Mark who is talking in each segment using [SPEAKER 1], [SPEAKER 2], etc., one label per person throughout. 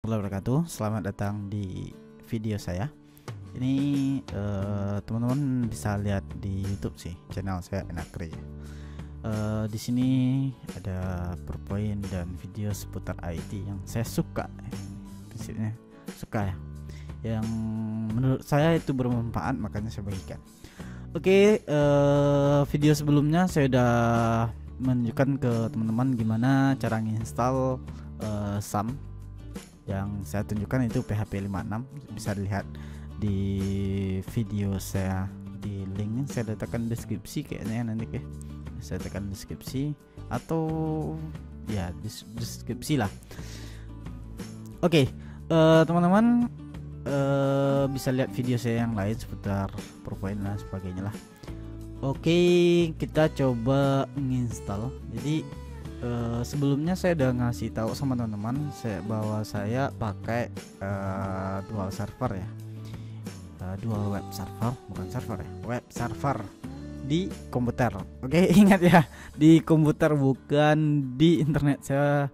[SPEAKER 1] warahmatullahi wabarakatuh. Selamat datang di video saya. Ini teman-teman bisa lihat di YouTube sih, channel saya Enakre. Di sini ada PowerPoint dan video seputar IT yang saya suka. Prinsipnya suka ya. Yang menurut saya itu bermanfaat, makanya saya bagikan. Oke, video sebelumnya saya udah menunjukkan ke teman-teman gimana cara nginstal SAM. Yang saya tunjukkan itu PHP 56, bisa dilihat di video saya di link saya letakkan deskripsi kayaknya nanti ya. Saya tekan deskripsi atau ya deskripsi lah. Oke, teman-teman bisa lihat video saya yang lain seputar PowerPoint dan sebagainya lah. Oke, kita coba menginstal. Jadi sebelumnya saya udah ngasih tahu sama teman-teman bahwa saya pakai dual server ya, dual web server, bukan server ya, web server di komputer. Oke, ingat ya, di komputer bukan di internet. Saya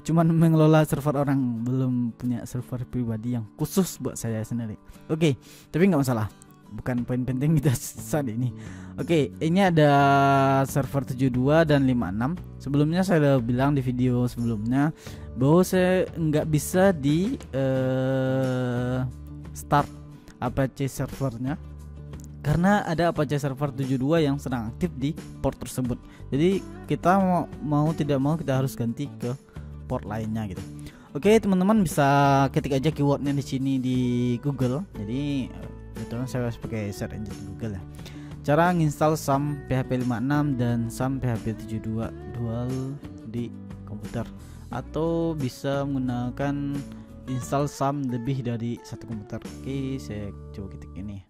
[SPEAKER 1] cuman mengelola server orang, belum punya server pribadi yang khusus buat saya sendiri. Oke, tapi nggak masalah, bukan poin penting kita saat ini. Oke, ini ada server 72 dan 56. Sebelumnya saya udah bilang di video sebelumnya bahwa saya nggak bisa di start Apache servernya karena ada Apache server 72 yang sedang aktif di port tersebut. Jadi kita mau tidak mau kita harus ganti ke port lainnya gitu. Oke, teman-teman bisa ketik aja keywordnya di sini di Google. Jadi kebetulan saya harus pakai search engine Google ya. Cara nginstal SAM PHP 56 dan SAM PHP 72 dual di komputer, atau bisa menggunakan install SAM lebih dari satu komputer. Oke, saya coba ketik ini.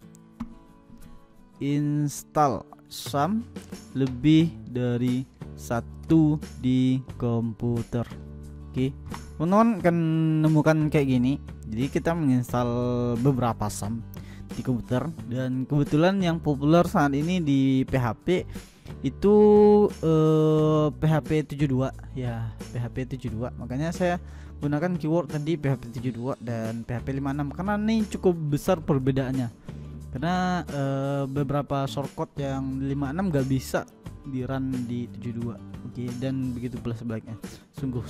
[SPEAKER 1] Install SAM lebih dari satu di komputer. Oke, teman-teman akan menemukan kayak gini. Jadi kita menginstal beberapa SAM di komputer, dan kebetulan yang populer saat ini di PHP itu PHP 72 ya, PHP 72. Makanya saya gunakan keyword tadi PHP 72 dan PHP 56 karena ini cukup besar perbedaannya. Karena beberapa shortcut yang 56 gak bisa di run di 72. Oke, dan begitu pula sebaliknya. Sungguh.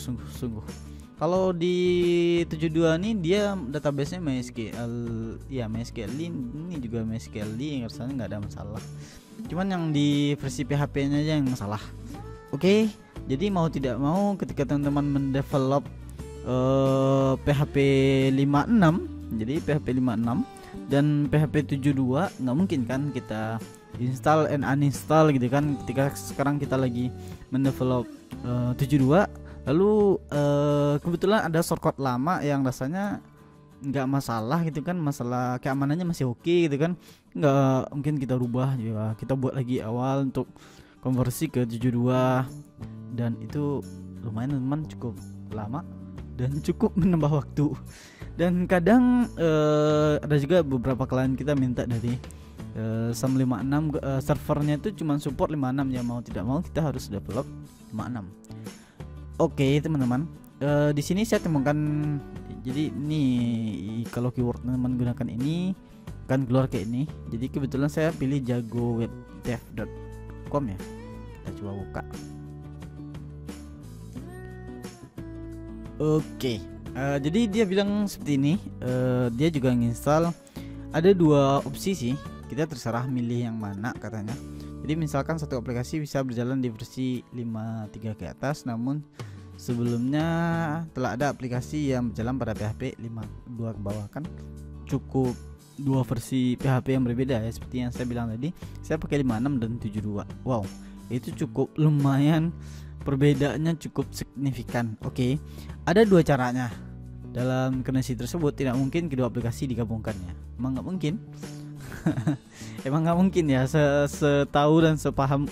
[SPEAKER 1] Kalau di 72 ini dia database-nya MySQL. Ya, MySQL ini juga MySQL yang rasanya nggak ada masalah. Cuman yang di versi PHP-nya aja yang masalah. Oke, jadi mau tidak mau ketika teman-teman mendevelop PHP 56, jadi PHP 56 dan PHP 72 nggak mungkin kan kita install and uninstall gitu kan. Ketika sekarang kita lagi mendevelop 72, lalu kebetulan ada shortcut lama yang rasanya nggak masalah gitu kan, masalah keamanannya masih oke gitu kan, nggak mungkin kita rubah ya, kita buat lagi awal untuk konversi ke 72, dan itu lumayan teman, cukup lama dan cukup menambah waktu. Dan kadang ada juga beberapa klien kita minta dari SAM 56 servernya itu cuma support 56 ya, mau tidak mau kita harus develop 56. Oke, teman-teman, di sini saya temukan, jadi ini kalau keyword teman-teman gunakan ini kan keluar kayak ini. Jadi kebetulan saya pilih jagowebdev.com ya. Kita coba buka. Oke, jadi dia bilang seperti ini. Dia juga nginstal, ada dua opsi sih, kita terserah milih yang mana katanya. Jadi misalkan satu aplikasi bisa berjalan di versi 53 ke atas, namun sebelumnya telah ada aplikasi yang berjalan pada PHP 52 ke bawah. Kan cukup dua versi PHP yang berbeda ya, seperti yang saya bilang tadi. Saya pakai 56 dan 72. Wow, itu cukup lumayan, perbedaannya cukup signifikan. Oke, ada dua caranya. Dalam kondisi tersebut tidak mungkin kedua aplikasi digabungkan ya. Emang nggak mungkin. Emang nggak mungkin ya, setahu dan sepaham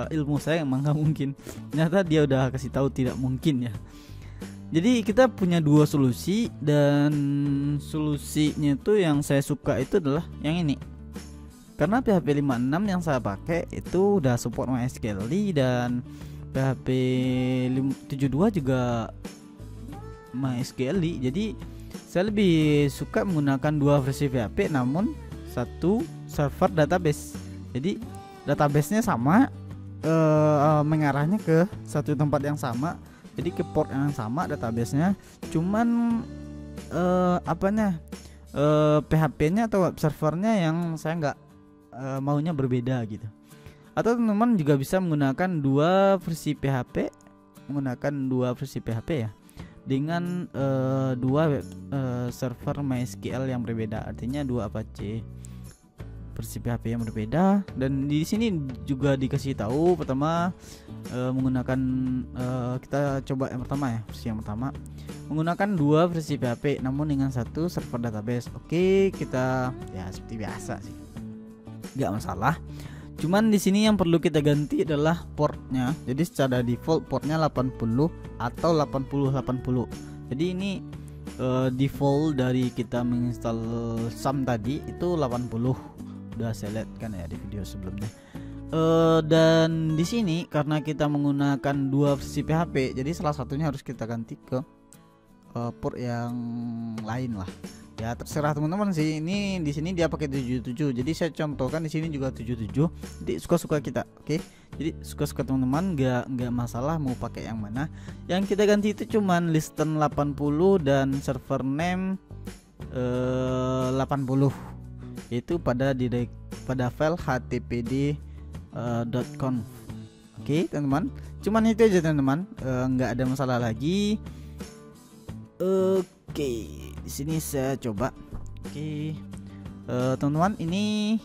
[SPEAKER 1] ilmu saya emang nggak mungkin. Ternyata dia udah kasih tahu tidak mungkin ya. Jadi kita punya dua solusi, dan solusinya itu yang saya suka itu adalah yang ini. Karena PHP 56 yang saya pakai itu udah support MySQL, dan PHP 72 juga MySQL. Jadi saya lebih suka menggunakan dua versi PHP namun satu server database. Jadi databasenya sama, mengarahnya ke satu tempat yang sama, jadi ke port yang sama databasenya, cuman PHP-nya atau web servernya yang saya nggak maunya berbeda gitu. Atau teman-teman juga bisa menggunakan dua versi PHP ya, dengan dua server MySQL yang berbeda, artinya dua Apache versi PHP yang berbeda. Dan di sini juga dikasih tahu pertama menggunakan kita coba yang pertama ya, versi yang pertama menggunakan dua versi PHP namun dengan satu server database. Oke, kita ya seperti biasa sih, nggak masalah. Cuman di sini yang perlu kita ganti adalah portnya. Jadi secara default portnya 80 atau 8080. Jadi ini default dari kita menginstal SAM tadi itu 80. Udah saya lihat kan ya di video sebelumnya. Dan di sini karena kita menggunakan dua versi PHP, jadi salah satunya harus kita ganti ke port yang lain lah. Ya terserah teman-teman sih. Ini di sini dia pakai 77. Jadi saya contohkan di sini juga 77. Jadi suka-suka kita. Oke. Jadi suka-suka teman-teman, nggak masalah mau pakai yang mana. Yang kita ganti itu cuman listen 80 dan server name 80. Yaitu pada file httpd.conf. Oke, teman-teman. Cuman itu aja teman-teman. Nggak ada masalah lagi. Oke, di sini saya coba. Oke, teman-teman, ini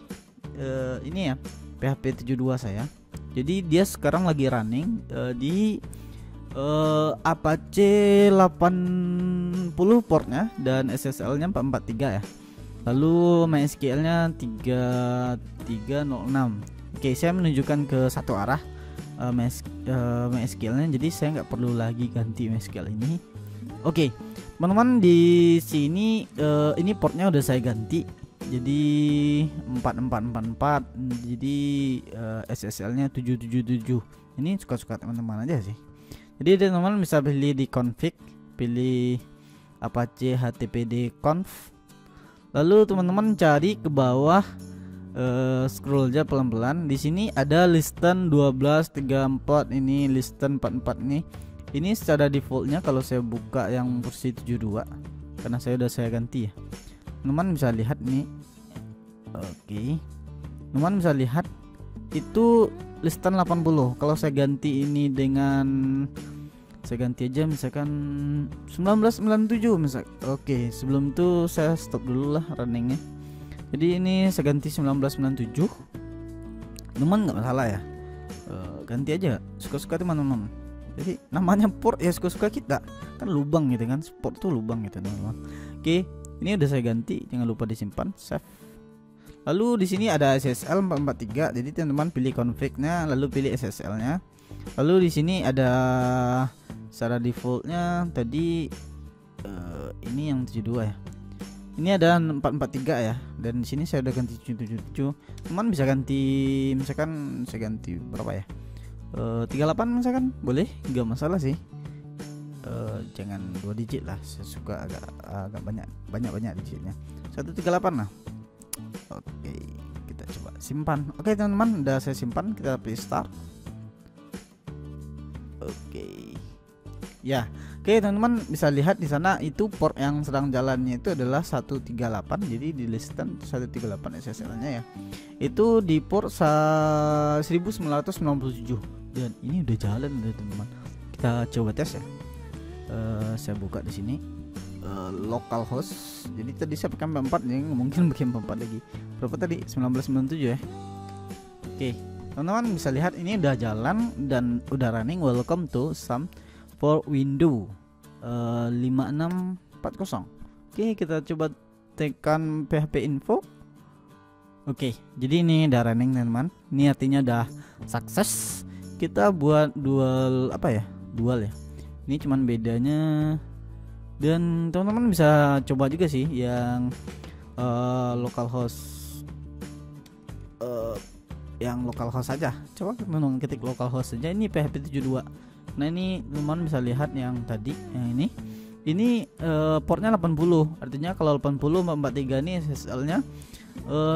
[SPEAKER 1] ya PHP 72 saya. Jadi dia sekarang lagi running di Apache 80 portnya dan SSL-nya 443 ya. Lalu MySQL-nya 3306. Oke, saya menunjukkan ke satu arah MySQL-nya, jadi saya nggak perlu lagi ganti MySQL ini. Oke, teman-teman, di sini ini portnya udah saya ganti jadi 4444. Jadi SSL-nya 777. Ini suka-suka teman-teman aja sih. Jadi teman-teman bisa pilih di config, pilih Apache httpd conf. Lalu teman-teman cari ke bawah, scroll aja pelan-pelan. Di sini ada listen 1234, ini listen 44 nih. Ini secara defaultnya kalau saya buka yang versi 72, karena saya ganti ya. Teman-teman bisa lihat nih. Oke. Teman-teman bisa lihat itu listen 80. Kalau saya ganti ini dengan, saya ganti aja misalkan 1997 misal. Oke, sebelum itu saya stop dulu lah runningnya. Jadi ini saya ganti 1997. Teman nggak masalah ya, ganti aja suka-suka teman-teman. Jadi namanya port ya suka-suka kita, kan lubang gitu kan, port tuh lubang gitu teman-teman. Oke, ini udah saya ganti, jangan lupa disimpan, save. Lalu di sini ada SSL 443. Jadi teman-teman pilih config-nya, lalu pilih SSL-nya. Lalu di sini ada secara defaultnya tadi ini yang 72 ya. Ini ada 443 ya. Dan di sini saya udah ganti 777. Teman bisa ganti, misalkan saya ganti berapa ya? 38 misalkan, boleh, nggak masalah sih. Jangan 2 digit lah. Saya suka agak banyak digitnya. 138 lah. Oke, kita coba simpan. Oke teman-teman, udah saya simpan. Kita pilih start. Oke. Ya, oke teman-teman bisa lihat di sana itu port yang sedang jalannya itu adalah 138. Jadi di listen 138 SSL-nya ya. Itu di port 1997. Dan ini udah jalan udah teman-teman. Kita coba tes ya. Saya buka di sini localhost. Jadi tadi saya pakai 44, jadi mungkin pakai 44 lagi. Berapa tadi? 1997 ya. Oke, teman-teman bisa lihat ini udah jalan dan udah running. Welcome to SAM for Windows 5640. Oke, kita coba tekan PHP info. Oke, jadi ini udah running teman-teman. Ini artinya udah sukses. Kita buat dual ya. Ini cuman bedanya, dan teman-teman bisa coba juga sih yang localhost, yang localhost saja. Coba teman-teman ketik localhost saja. Ini PHP 72. Nah ini teman-teman bisa lihat yang tadi, yang ini ini portnya 80, artinya kalau 80/43 ini SSL-nya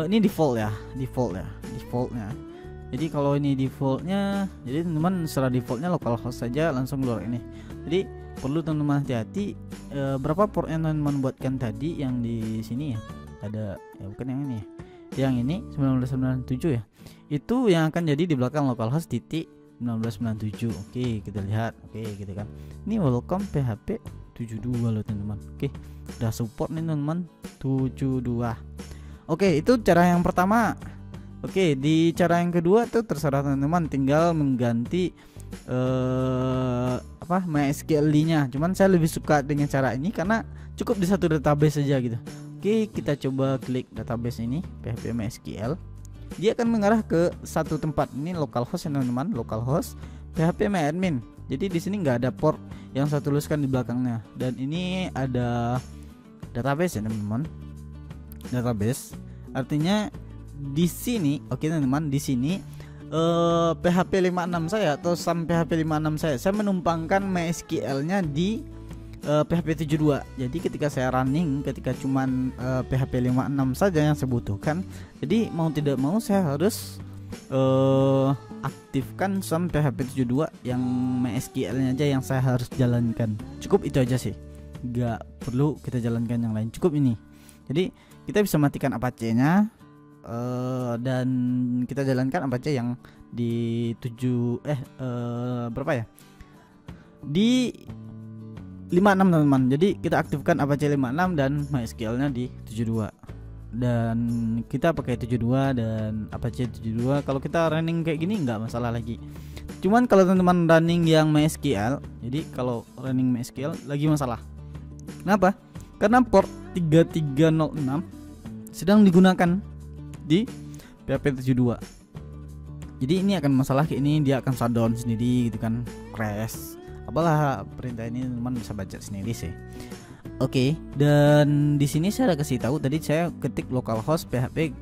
[SPEAKER 1] ini defaultnya. Jadi kalau ini defaultnya, jadi teman-teman secara defaultnya localhost saja langsung keluar ini. Jadi perlu teman-teman hati-hati berapa port yang teman-teman buatkan tadi yang di sini ya. Ada ya, bukan yang ini. Yang ini 1997 ya. Itu yang akan jadi di belakang localhost titik 1997. Oke, kita lihat. Oke, gitu kan. Ini welcome PHP 72 loh teman-teman. Oke, udah support nih teman-teman 72. Oke, itu cara yang pertama. Oke, di cara yang kedua tuh terserah teman-teman, tinggal mengganti MySQL-nya. Cuman saya lebih suka dengan cara ini karena cukup di satu database saja gitu. Oke, kita coba klik database ini PHP MySQL. Dia akan mengarah ke satu tempat. Ini localhost ya teman-teman, localhost PHP MyAdmin. Jadi di sini nggak ada port yang saya tuliskan di belakangnya. Dan ini ada database ya teman-teman. Database artinya di sini, oke teman-teman, di sini PHP 56 saya atau SAM PHP 56 saya menumpangkan MySQL-nya di PHP 72. Jadi ketika saya running, ketika cuman PHP 56 saja yang saya butuhkan, jadi mau tidak mau saya harus aktifkan SAM PHP 72 yang MySQL-nya aja yang saya harus jalankan. Cukup itu aja sih, nggak perlu kita jalankan yang lain, cukup ini. Jadi kita bisa matikan Apache-nya dan kita jalankan Apache yang di berapa ya, di 56 teman-teman. Jadi kita aktifkan Apache 56 dan MySQL-nya di 72. Dan kita pakai 72 dan Apache 72. Kalau kita running kayak gini nggak masalah lagi. Cuman kalau teman-teman running yang MySQL, jadi kalau running MySQL lagi masalah. Kenapa? Karena port 3306 sedang digunakan di PHP 72. Jadi ini akan masalah kayak ini, dia akan shutdown sendiri gitu kan, crash. Apalah perintah ini teman bisa baca sendiri sih. Oke, dan di sini saya ada kasih tahu tadi saya ketik localhost PHP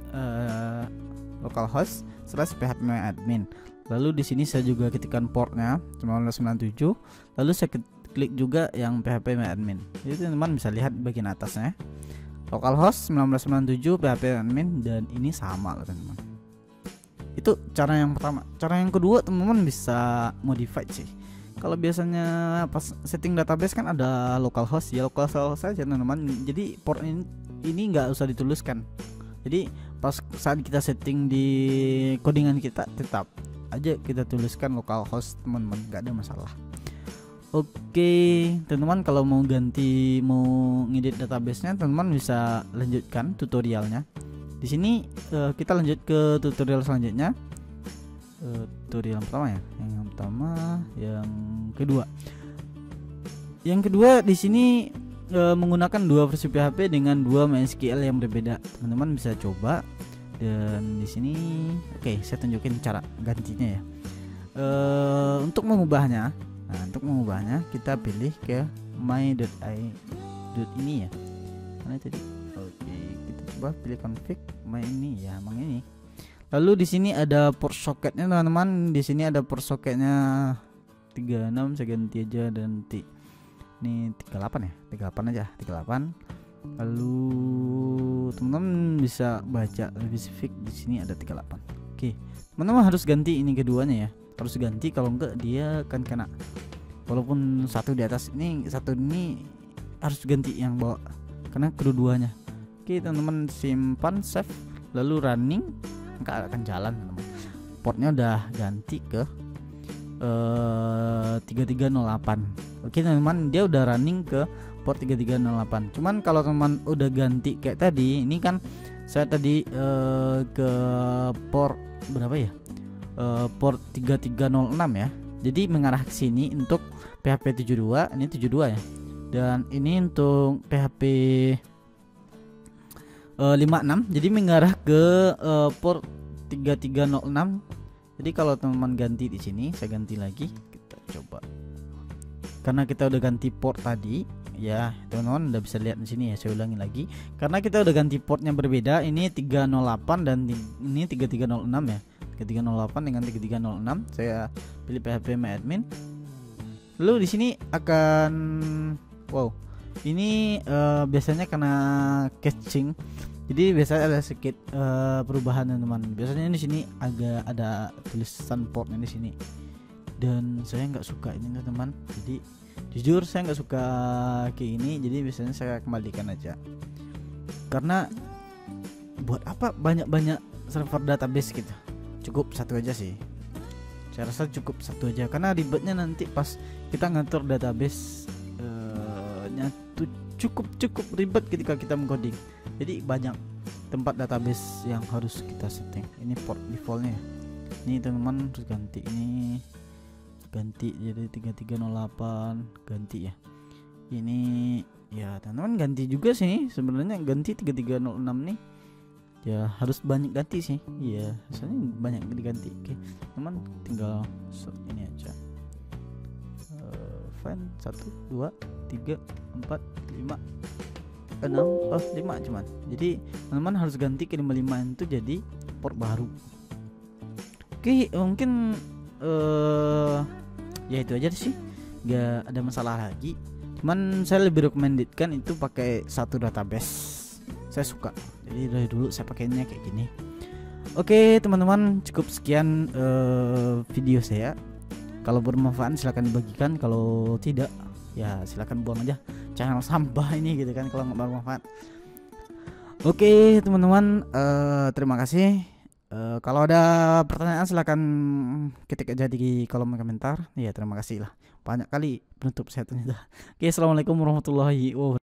[SPEAKER 1] localhost /php myadmin. Lalu di sini saya juga ketikkan portnya 1997. Lalu saya klik juga yang PHP myadmin. Jadi teman-teman bisa lihat bagian atasnya. Localhost 1997 PHP admin, dan ini sama loh teman-teman. Itu cara yang pertama. Cara yang kedua teman-teman bisa modify sih. Kalau biasanya pas setting database kan ada localhost ya, localhost saja teman-teman. Jadi port ini nggak usah dituliskan. Jadi pas saat kita setting di codingan kita tetap aja kita tuliskan localhost teman-teman, nggak ada masalah. Oke, teman-teman kalau mau ngedit database-nya, teman-teman bisa lanjutkan tutorialnya. Di sini kita lanjut ke tutorial selanjutnya. Tutorial yang pertama ya, yang kedua. Yang kedua di sini menggunakan dua versi PHP dengan dua MySQL yang berbeda. Teman-teman bisa coba. Dan di sini, oke, saya tunjukin cara gantinya ya. Untuk mengubahnya. Nah, untuk mengubahnya kita pilih ke my.i.ini ya. Mana tadi? Oke, kita coba pilih config my ini ya, emang ini. Lalu di sini ada port socketnya teman-teman. Di sini ada port socketnya 36, saya ganti aja dan ini 38 ya, 38 aja, 38. Lalu teman-teman bisa baca lebih spesifik, di sini ada 38. Oke, teman-teman harus ganti ini keduanya ya. Harus ganti, kalau enggak dia akan kena. Walaupun satu di atas ini, satu ini harus ganti yang bawah karena kedua-duanya. Oke teman-teman, simpan save lalu running, enggak akan jalan teman-teman. Portnya udah ganti ke 3308. Oke teman-teman, dia udah running ke port 3308. Cuman kalau teman udah ganti kayak tadi, ini kan saya tadi ke port berapa ya? Port 3306 ya. Jadi mengarah ke sini untuk PHP 72, ini 72 ya. Dan ini untuk PHP 56. Jadi mengarah ke port 3306. Jadi kalau teman-teman ganti di sini, saya ganti lagi. Kita coba. Karena kita udah ganti port tadi, ya teman-teman udah bisa lihat di sini ya. Saya ulangi lagi. Karena kita udah ganti portnya berbeda. Ini 308 dan ini 3306 ya. 3308 dengan 3306. Saya pilih PHP myadmin. Lalu di sini akan Ini biasanya karena caching, jadi biasanya ada sedikit perubahan teman-teman. Biasanya di sini agak ada tulisan portnya di sini, dan saya nggak suka ini teman-teman. Jadi jujur saya nggak suka kayak ini, jadi biasanya saya kembalikan aja. Karena buat apa banyak-banyak server database gitu, cukup satu aja sih. Saya rasa cukup satu aja, karena ribetnya nanti pas kita ngatur database nya tuh cukup ribet ketika kita mengcoding. Jadi banyak tempat database yang harus kita setting. Ini port defaultnya. Ini teman-teman harus ganti, ini ganti jadi 3308 ganti ya. Ini ya teman-teman ganti juga sih sebenarnya, ganti 3306 nih ya harus banyak ganti sih. Iya, soalnya banyak diganti. Oke, teman tinggal ini aja. Fan 1 2 3 4 5 6 5 cuman. Jadi teman-teman harus ganti ke 55 itu jadi port baru. Oke, mungkin ya itu aja sih. Gak ada masalah lagi. Cuman saya lebih recommendedkan itu pakai satu database. Saya suka, jadi dari dulu saya pakainya kayak gini. Oke teman-teman, cukup sekian video saya. Kalau bermanfaat silahkan dibagikan, kalau tidak ya silahkan buang aja, channel sampah ini gitu kan kalau nggak bermanfaat. Oke teman-teman, terima kasih. Kalau ada pertanyaan silahkan ketik aja di kolom komentar. Ya terima kasih lah, banyak kali penutup saya ternyata. Oke, assalamualaikum warahmatullahi wabarakatuh.